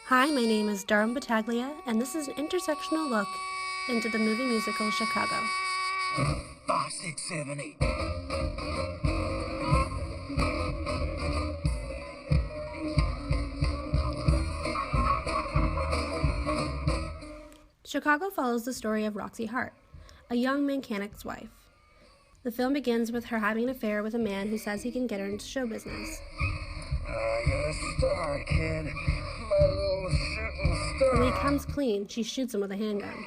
Hi, my name is Darwin Battaglia, and this is an intersectional look into the movie musical Chicago. 5, 6, 7, 8. Chicago follows the story of Roxy Hart, a young mechanic's wife. The film begins with her having an affair with a man who says he can get her into show business. You're a star, kid. My little shooting star. When he comes clean, she shoots him with a handgun.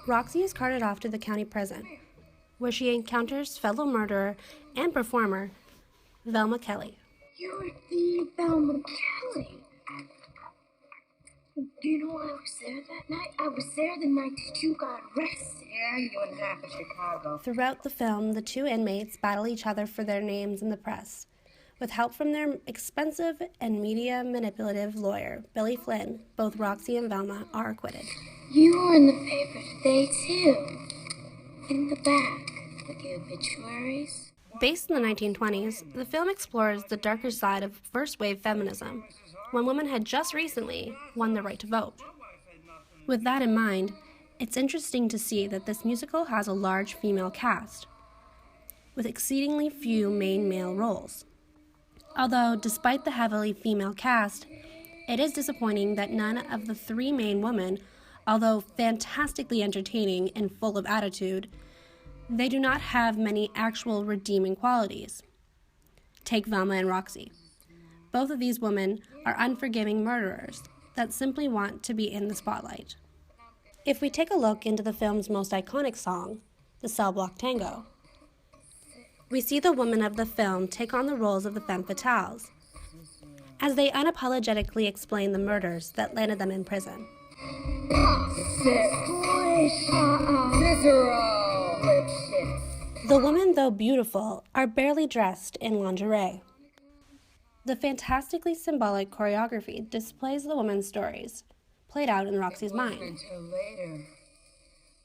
Roxy is carted off to the county prison, where she encounters fellow murderer and performer Velma Kelly. You're the Velma Kelly. Do you know why I was there that night? I was there the night that you got arrested. Yeah, you and half of Chicago. Throughout the film, the two inmates battle each other for their names in the press. With help from their expensive and media manipulative lawyer, Billy Flynn, both Roxy and Velma are acquitted. You were in the paper today, too. In the back, with the obituaries. Based in the 1920s, the film explores the darker side of first-wave feminism, when women had just recently won the right to vote. With that in mind, it's interesting to see that this musical has a large female cast, with exceedingly few main male roles. Although, despite the heavily female cast, it is disappointing that none of the three main women, although fantastically entertaining and full of attitude, they do not have many actual redeeming qualities. Take Velma and Roxy. Both of these women are unforgiving murderers that simply want to be in the spotlight. If we take a look into the film's most iconic song, the Cell Block Tango, we see the women of the film take on the roles of the femme fatales, as they unapologetically explain the murders that landed them in prison. The women, though beautiful, are barely dressed in lingerie. The fantastically symbolic choreography displays the women's stories, played out in Roxy's mind. Until later,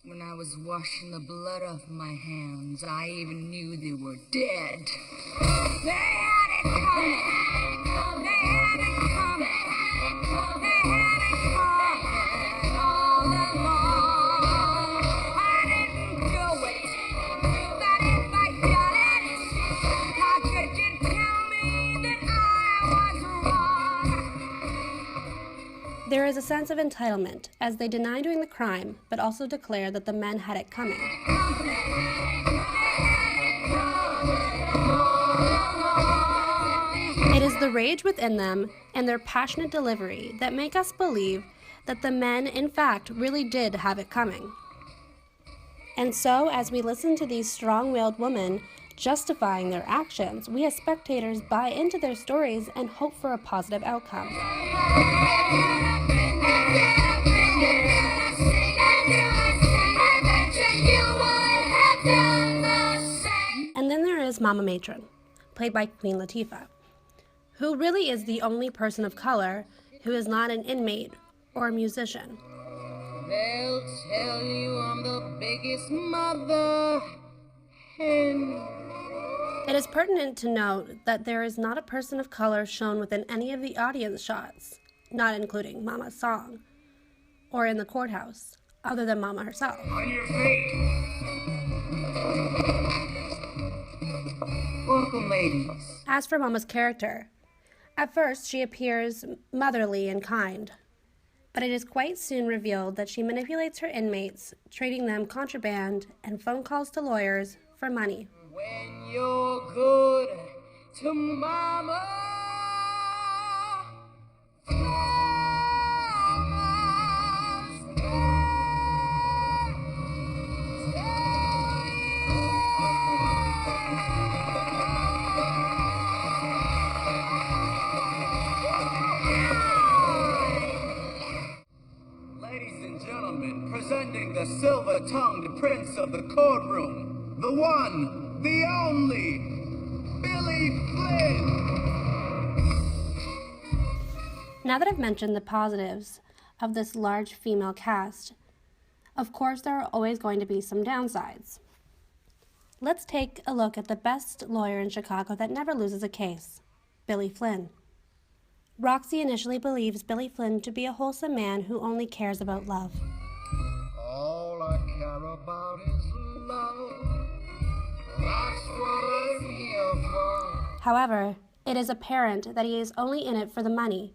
when I was washing the blood off my hands, I even knew they were dead. They had it coming. They had it coming. They had it coming all along. I didn't do it, but if I done it, how could you tell me that I was wrong? There is a sense of entitlement, as they deny doing the crime, but also declare that the men had it coming. It is the rage within them and their passionate delivery that make us believe that the men, in fact, really did have it coming. And so, as we listen to these strong-willed women justifying their actions, we as spectators buy into their stories and hope for a positive outcome. And then there is Mama Matron, played by Queen Latifah, who really is the only person of color who is not an inmate or a musician. They'll tell you I'm the biggest mother hen. It is pertinent to note that there is not a person of color shown within any of the audience shots, not including Mama's song, or in the courthouse, other than Mama herself. On your feet. Welcome, ladies. As for Mama's character, at first she appears motherly and kind, but it is quite soon revealed that she manipulates her inmates, trading them contraband and phone calls to lawyers for money. When you're good to Mama, ladies and gentlemen, presenting the silver-tongued prince of the courtroom, the one, the only, Billy Flynn. Now that I've mentioned the positives of this large female cast, of course there are always going to be some downsides. let's take a look at the best lawyer in Chicago that never loses a case, Billy Flynn. Roxy initially believes Billy Flynn to be a wholesome man who only cares about love. All I care about is love. That's what I'm here for. However, it is apparent that he is only in it for the money,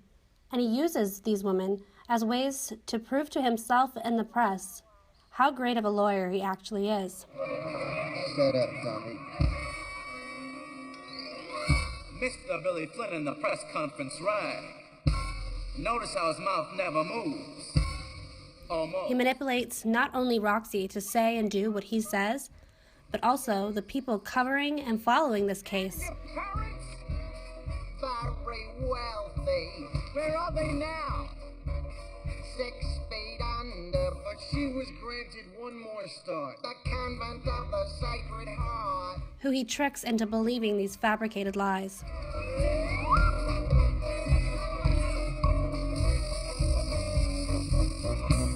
and he uses these women as ways to prove to himself and the press how great of a lawyer he actually is. Shut up, dummy. Mr. Billy Flynn in the press conference rag. Notice how his mouth never moves. Almost. He manipulates not only Roxy to say and do what he says, but also the people covering and following this case. Your parents? Very wealthy. Where are they now? 6 feet under. But she was granted one more star. The convent of the Sacred Heart. Who he tricks into believing these fabricated lies.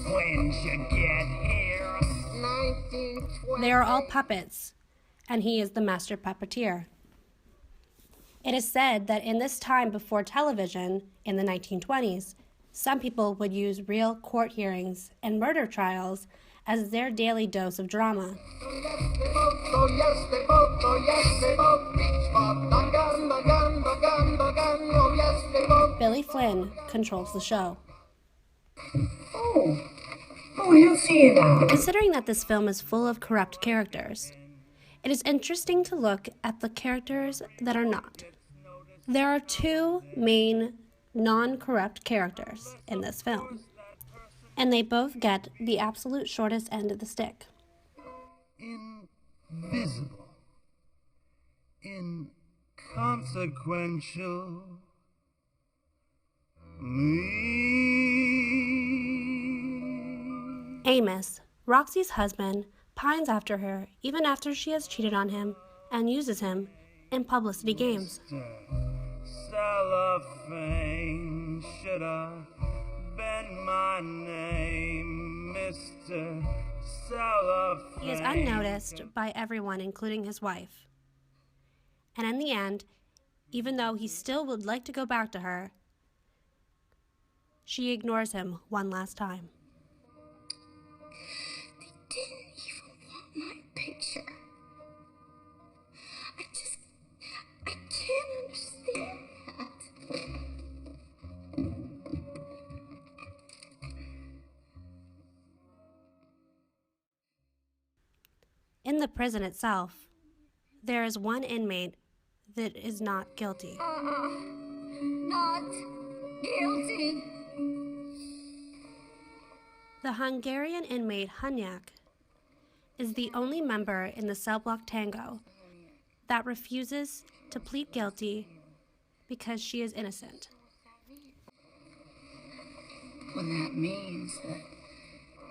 When'd you get here? 1920. They are all puppets, and he is the master puppeteer. It is said that in this time before television, in the 1920s, some people would use real court hearings and murder trials as their daily dose of drama. Billy Flynn controls the show. Oh, you'll see it now. Considering that this film is full of corrupt characters, it is interesting to look at the characters that are not. There are 2 main non-corrupt characters in this film, and they both get the absolute shortest end of the stick. Invisible. Inconsequential. Amos, Roxy's husband, pines after her even after she has cheated on him and uses him in publicity games. Cellophane, should have been my name, Mr. Cellophane. He is unnoticed by everyone, including his wife. And in the end, even though he still would like to go back to her, she ignores him one last time. They didn't even want my picture. I can't understand that. In the prison itself, there is one inmate that is not guilty. Not guilty. The Hungarian inmate Hunyak is the only member in the cell block tango that refuses to plead guilty because she is innocent. Well, that means that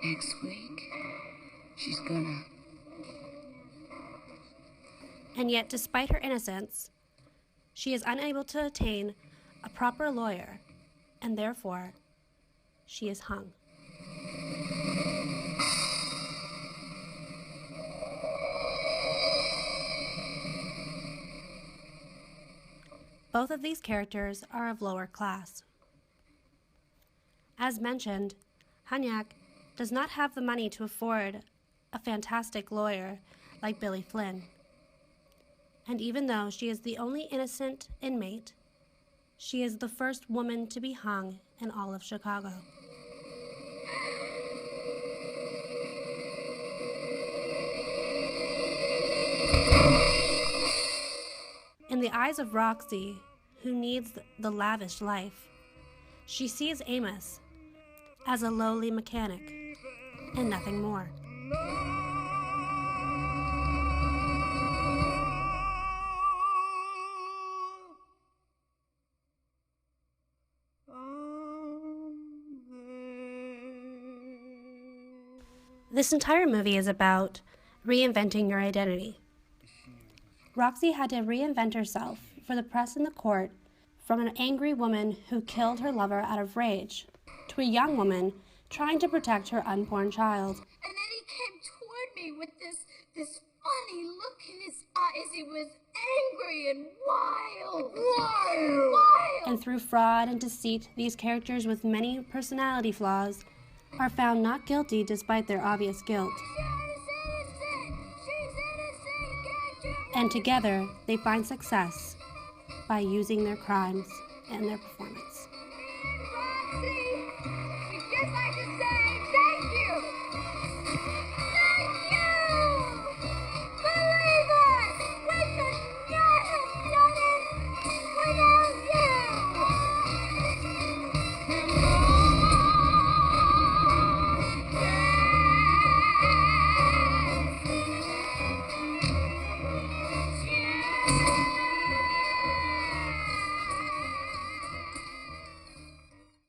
next week she's gonna. And yet, despite her innocence, she is unable to attain a proper lawyer, and therefore, she is hung. Both of these characters are of lower class. As mentioned, Hunyak does not have the money to afford a fantastic lawyer like Billy Flynn. And even though she is the only innocent inmate, she is the first woman to be hung in all of Chicago. In the eyes of Roxy, who needs the lavish life, she sees Amos as a lowly mechanic and nothing more. This entire movie is about reinventing your identity. Roxy had to reinvent herself for the press and the court, from an angry woman who killed her lover out of rage to a young woman trying to protect her unborn child. And then he came toward me with this funny look in his eyes. He was angry and wild. And through fraud and deceit, these characters with many personality flaws are found not guilty despite their obvious guilt. And together, they find success by using their crimes and their performance. We'd just like to say thank you. Thank you. Believe us, we could not have done it without you.